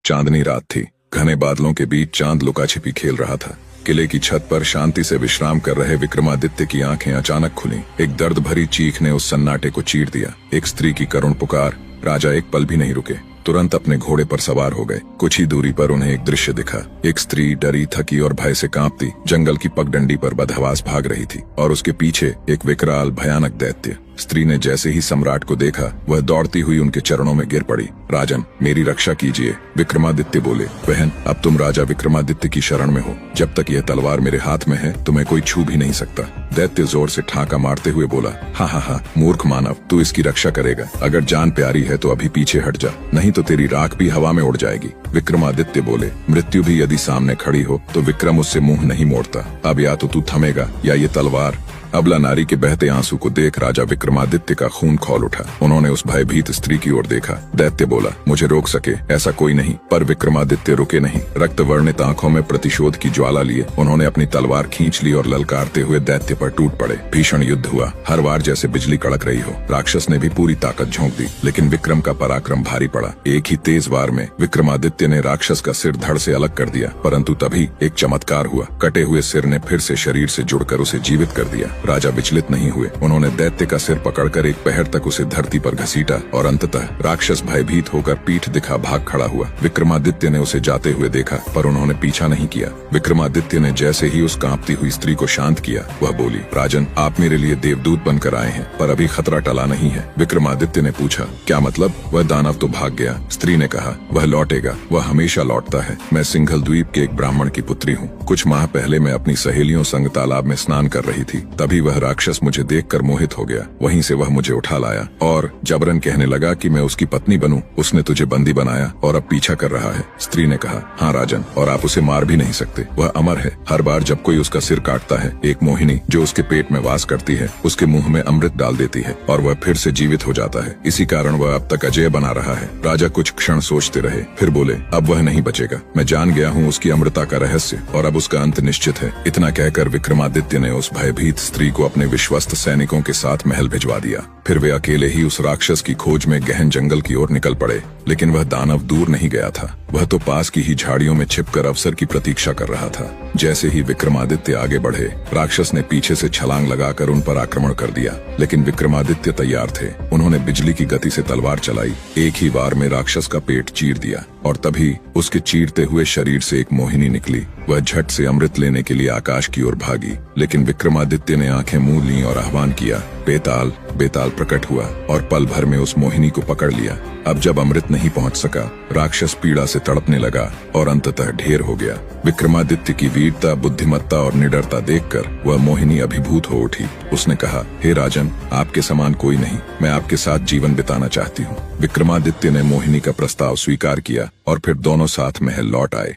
चांदनी रात थी। घने बादलों के बीच चांद लुका छिपी खेल रहा था। किले की छत पर शांति से विश्राम कर रहे विक्रमादित्य की आंखें अचानक खुली। एक दर्द भरी चीख ने उस सन्नाटे को चीर दिया। एक स्त्री की करुण पुकार। राजा एक पल भी नहीं रुके, तुरंत अपने घोड़े पर सवार हो गए। कुछ ही दूरी पर उन्हें एक दृश्य दिखा। एक स्त्री डरी, थकी और भय से कांपती जंगल की पगडंडी पर बदहवास भाग रही थी और उसके पीछे एक विकराल भयानक दैत्य। स्त्री ने जैसे ही सम्राट को देखा, वह दौड़ती हुई उनके चरणों में गिर पड़ी। राजन, मेरी रक्षा कीजिए। विक्रमादित्य बोले। बहन, अब तुम राजा विक्रमादित्य की शरण में हो। जब तक यह तलवार मेरे हाथ में है, तुम्हें कोई छू भी नहीं सकता। दैत्य जोर से ठाका मारते हुए बोला। हाँ, मूर्ख मानव, तू इसकी रक्षा करेगा। अगर जान प्यारी है तो अभी पीछे हट जा, नहीं तो तेरी राख भी हवा में उड़ जाएगी। विक्रमादित्य बोले। मृत्यु भी यदि सामने खड़ी हो तो विक्रम उससे मुंह नहीं मोड़ता। अब या तो तू थमेगा या ये तलवार। अबला नारी के बहते आंसू को देख राजा विक्रमादित्य का खून खौल उठा। उन्होंने उस भयभीत स्त्री की ओर देखा। दैत्य बोला, मुझे रोक सके ऐसा कोई नहीं। पर विक्रमादित्य रुके नहीं। रक्त वर्णित आंखों में प्रतिशोध की ज्वाला लिए उन्होंने अपनी तलवार खींच ली और ललकारते हुए दैत्य पर टूट पड़े। भीषण युद्ध हुआ। हर बार जैसे बिजली कड़क रही हो। राक्षस ने भी पूरी ताकत झोंक दी, लेकिन विक्रम का पराक्रम भारी पड़ा। एक ही तेज वार में विक्रमादित्य ने राक्षस का सिर धड़ से अलग कर दिया। परंतु तभी एक चमत्कार हुआ। कटे हुए सिर ने फिर से शरीर से जुड़कर उसे जीवित कर दिया। राजा विचलित नहीं हुए। उन्होंने दैत्य का सिर पकड़कर एक पहर तक उसे धरती पर घसीटा और अंततः राक्षस भयभीत होकर पीठ दिखा भाग खड़ा हुआ। विक्रमादित्य ने उसे जाते हुए देखा, पर उन्होंने पीछा नहीं किया। विक्रमादित्य ने जैसे ही उस कांपती हुई स्त्री को शांत किया, वह बोली, राजन, आप मेरे लिए देवदूत बनकर आए हैं, पर अभी खतरा टला नहीं है। विक्रमादित्य ने पूछा, क्या मतलब? वह दानव तो भाग गया। स्त्री ने कहा, वह लौटेगा, वह हमेशा लौटता है। मैं सिंघल द्वीप के एक ब्राह्मण की पुत्री हूँ। कुछ माह पहले मैं अपनी सहेलियों संग तालाब में स्नान कर रही थी, तभी वह राक्षस मुझे देखकर मोहित हो गया। वहीं से वह मुझे उठा लाया और जबरन कहने लगा कि मैं उसकी पत्नी बनूं। उसने तुझे बंदी बनाया और अब पीछा कर रहा है। स्त्री ने कहा, हाँ राजन, और आप उसे मार भी नहीं सकते। वह अमर है। हर बार जब कोई उसका सिर काटता है, एक मोहिनी जो उसके पेट में वास करती है, उसके मुंह में अमृत डाल देती है और वह फिर से जीवित हो जाता है। इसी कारण वह अब तक अजय बना रहा है। राजा कुछ क्षण सोचते रहे, फिर बोले, अब वह नहीं बचेगा। मैं जान गया हूँ उसकी अमृता का रहस्य और अब उसका अंत निश्चित है। इतना कहकर विक्रमादित्य ने उस भयभीत स्त्री को अपने विश्वस्त सैनिकों के साथ महल भिजवा दिया। फिर वे अकेले ही उस राक्षस की खोज में गहन जंगल की ओर निकल पड़े। लेकिन वह दानव दूर नहीं गया था। वह तो पास की ही झाड़ियों में छिपकर अवसर की प्रतीक्षा कर रहा था। जैसे ही विक्रमादित्य आगे बढ़े, राक्षस ने पीछे से छलांग लगाकर उन पर आक्रमण कर दिया। लेकिन विक्रमादित्य तैयार थे। उन्होंने बिजली की गति से तलवार चलाई। एक ही वार में राक्षस का पेट चीर दिया और तभी उसके चीरते हुए शरीर से एक मोहिनी निकली। वह झट से अमृत लेने के लिए आकाश की ओर भागी। लेकिन विक्रमादित्य ने आंखें मूंद लीं और आह्वान किया। बेताल प्रकट हुआ और पल भर में उस मोहिनी को पकड़ लिया। अब जब अमृत नहीं पहुंच सका, राक्षस पीड़ा से तड़पने लगा और अंततः ढेर हो गया। विक्रमादित्य की वीरता, बुद्धिमत्ता और निडरता देखकर वह मोहिनी अभिभूत हो उठी। उसने कहा, हे राजन, आपके समान कोई नहीं। मैं आपके साथ जीवन बिताना चाहती हूँ। विक्रमादित्य ने मोहिनी का प्रस्ताव स्वीकार किया और फिर दोनों साथ महल लौट आए।